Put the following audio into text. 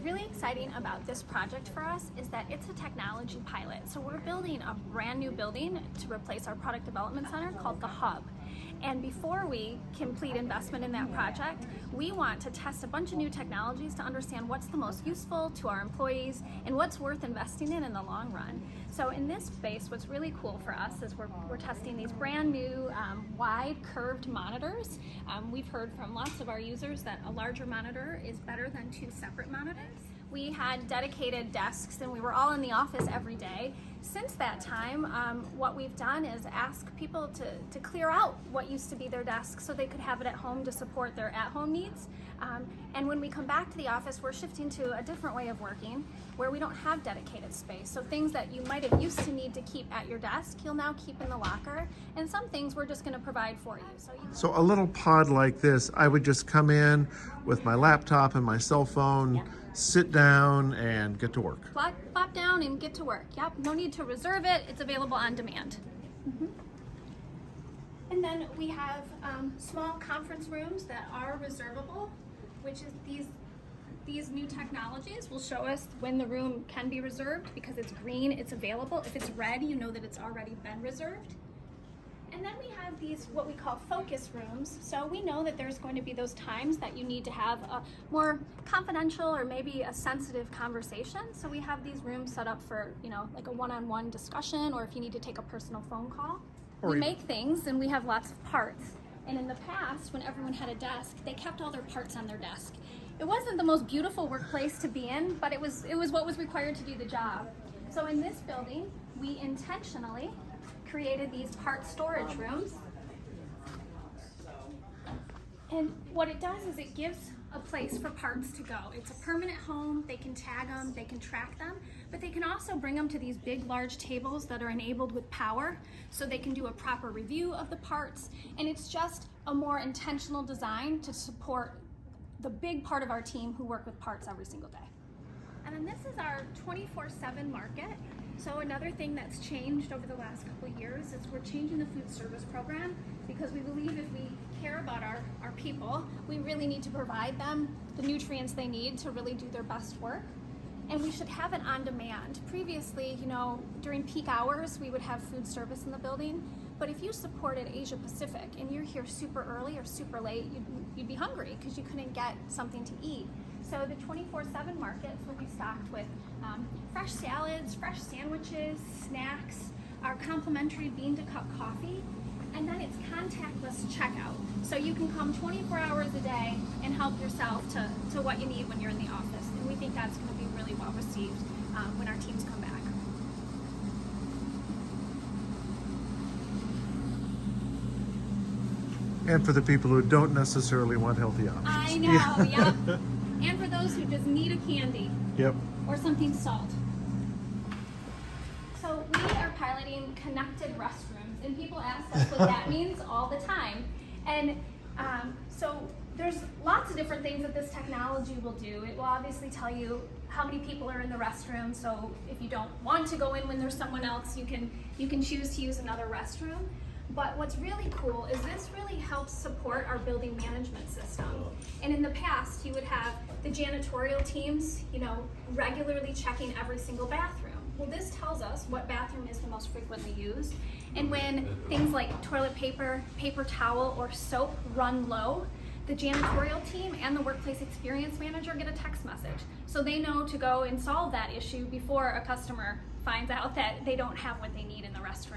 really exciting about this project for us is that it's a technology pilot. So we're building a brand new building to replace our product development center called the Hub. And before we complete investment in that project, we want to test a bunch of new technologies to understand what's the most useful to our employees and what's worth investing in the long run. So in this space, what's really cool for us is we're testing these brand new wide curved monitors. We've heard from lots of our users that a larger monitor is better than two separate monitors. We had dedicated desks and we were all in the office every day. Since that time, what we've done is ask people to clear out what used to be their desk so they could have it at home to support their at-home needs. And when we come back to the office, we're shifting to a different way of working where we don't have dedicated space. So things that you might have used to need to keep at your desk, you'll now keep in the locker. And some things we're just gonna provide for you. So a little pod like this, I would just come in with my laptop and my cell phone, yeah. Sit down and get to work. Plop down and get to work. Yep, no need to reserve it. It's available on demand. And then we have small conference rooms that are reservable, which is these new technologies will show us when the room can be reserved because it's green, it's available. If it's red, you know that it's already been reserved. And then we have these, what we call focus rooms. So we know that there's going to be those times that you need to have a more confidential or maybe a sensitive conversation. So we have these rooms set up for, like a one-on-one discussion, or if you need to take a personal phone call. We make things and we have lots of parts. And in the past, when everyone had a desk, they kept all their parts on their desk. It wasn't the most beautiful workplace to be in, but it was what was required to do the job. So in this building, we intentionally created these part storage rooms. And what it does is it gives a place for parts to go. It's a permanent home, they can tag them, they can track them, but they can also bring them to these big, large tables that are enabled with power, so they can do a proper review of the parts, and it's just a more intentional design to support the big part of our team who work with parts every single day. And then this is our 24/7 market. So another thing that's changed over the last couple of years is we're changing the food service program because we believe if we care about our people, we really need to provide them the nutrients they need to really do their best work. And we should have it on demand. Previously, during peak hours, we would have food service in the building. But if you supported Asia Pacific and you're here super early or super late, you'd be hungry because you couldn't get something to eat. So the 24/7 markets will be stocked with fresh salads, fresh sandwiches, snacks, our complimentary bean-to-cup coffee, and then it's contactless checkout. So you can come 24 hours a day and help yourself to what you need when you're in the office. And we think that's going to be really well received when our teams come back. And for the people who don't necessarily want healthy options. I know, yep. And for those who just need a candy. Yep. Or something salt. So we are piloting connected restrooms, and people ask us what that means all the time. And so there's lots of different things that this technology will do. It will obviously tell you how many people are in the restroom, so if you don't want to go in when there's someone else, you can choose to use another restroom. But what's really cool is this really helps support our building management system. And in the past, you would have the janitorial teams, regularly checking every single bathroom. Well, this tells us what bathroom is the most frequently used. And when things like toilet paper, paper towel, or soap run low, the janitorial team and the workplace experience manager get a text message. So they know to go and solve that issue before a customer finds out that they don't have what they need in the restroom.